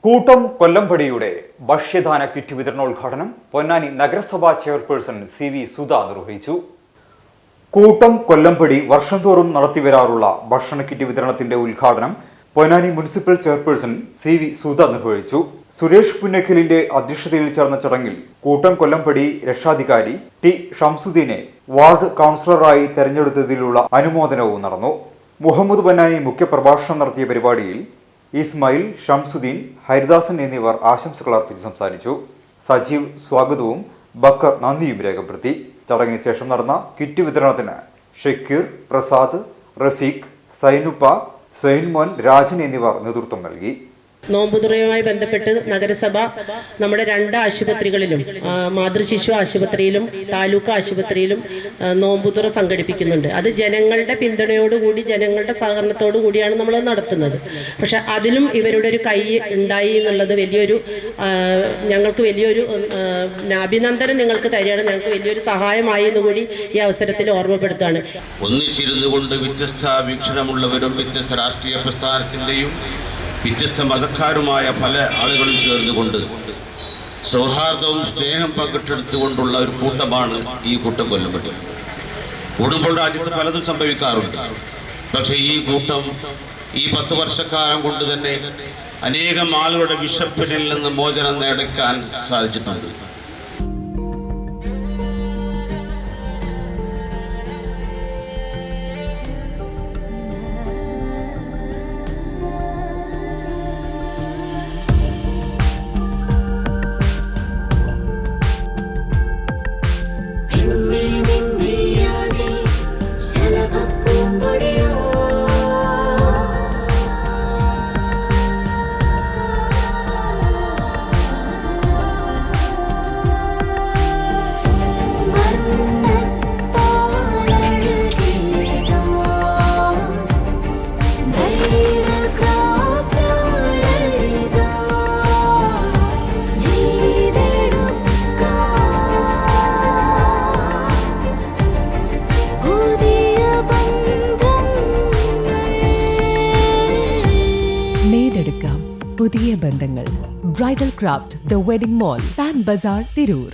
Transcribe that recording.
കൂട്ടം കൊല്ലംപടിയുടെ ഭക്ഷ്യദാന കിറ്റ് വിതരണോദ്ഘാടനം പൊന്നാനി നഗരസഭാ ചെയർപേഴ്സൺ CV സുധ നിർവഹിച്ചു. കൂട്ടം കൊല്ലംപടി വർഷം തോറും നടത്തിവരാറുള്ള ഭക്ഷണ കിറ്റ് വിതരണത്തിന്റെ ഉദ്ഘാടനം Ponnani municipal chairperson CV Sudha നിർവഹിച്ചു. സുരേഷ് പുന്നക്കലിന്റെ അധ്യക്ഷതയിൽ ചേർന്ന ചടങ്ങിൽ കൂട്ടം കൊല്ലംപടി രക്ഷാധികാരി T ഷംസുദ്ദീനെ വാർഡ് കൗൺസിലറായി തെരഞ്ഞെടുത്തതിലുള്ള അനുമോദനവും നടന്നു. മുഹമ്മദ് പൊന്നാനി മുഖ്യപ്രഭാഷണം നടത്തിയ പരിപാടിയിൽ ഇസ്മായിൽ, ഷംസുദ്ദീൻ, ഹരിദാസൻ എന്നിവർ ആശംസകൾ അർപ്പിച്ച് സംസാരിച്ചു. സജീവ് സ്വാഗതവും ബക്കർ നന്ദിയും രേഖപ്പെടുത്തി. ചടങ്ങിന് ശേഷം നടന്ന കിറ്റ് വിതരണത്തിന് ഷക്കീർ, പ്രസാദ്, റഫീഖ്, സൈനുപ്പ, സൈൻമോൻ, രാജൻ എന്നിവർ നേതൃത്വം നൽകി. നോമ്പുതുറയുമായി ബന്ധപ്പെട്ട് നഗരസഭ നമ്മുടെ 2 ആശുപത്രികളിലും മാതൃശിശു ആശുപത്രിയിലും താലൂക്ക് ആശുപത്രിയിലും നോമ്പുതുറ സംഘടിപ്പിക്കുന്നുണ്ട്. അത് ജനങ്ങളുടെ പിന്തുണയോടുകൂടി ജനങ്ങളുടെ സഹകരണത്തോടു കൂടിയാണ് നമ്മൾ നടത്തുന്നത്. പക്ഷെ അതിലും ഇവരുടെ ഒരു കൈ ഉണ്ടായി എന്നുള്ളത് ഞങ്ങൾക്ക് വലിയൊരു അഭിനന്ദനം നിങ്ങൾക്ക് തരികയാണ്. ഞങ്ങൾക്ക് വലിയൊരു സഹായമായി എന്നുകൂടി ഈ അവസരത്തിൽ ഓർമ്മപ്പെടുത്തുകയാണ്. ഒന്നിച്ചിരുന്നു കൊണ്ട് വ്യത്യസ്ത വീക്ഷണമുള്ളവരും വ്യത്യസ്ത രാഷ്ട്രീയ പ്രസ്ഥാനത്തിൻ്റെയും വ്യത്യസ്ത മതക്കാരുമായ പല ആളുകളും ചേർന്നുകൊണ്ട് സൗഹാർദ്ദവും സ്നേഹം പങ്കിട്ടെടുത്തുകൊണ്ടുള്ള ഒരു കൂട്ടമാണ് ഈ കൂട്ടം കൊല്ലംപടി. കൂടുമ്പോൾ രാജ്യത്ത് പലതും സംഭവിക്കാറുണ്ട്. പക്ഷേ ഈ കൂട്ടം ഈ 10 വർഷക്കാലം കൊണ്ട് തന്നെ അനേകം ആളുകളുടെ വിശപ്പിനിൽ നിന്ന് മോചനം നേടിക്കാൻ സാധിച്ചിട്ടുണ്ട്. നേടെടുക്കാം പുതിയ ബന്ധങ്ങൾ. Bridal craft, the wedding mall, Pan Bazaar, Tirur.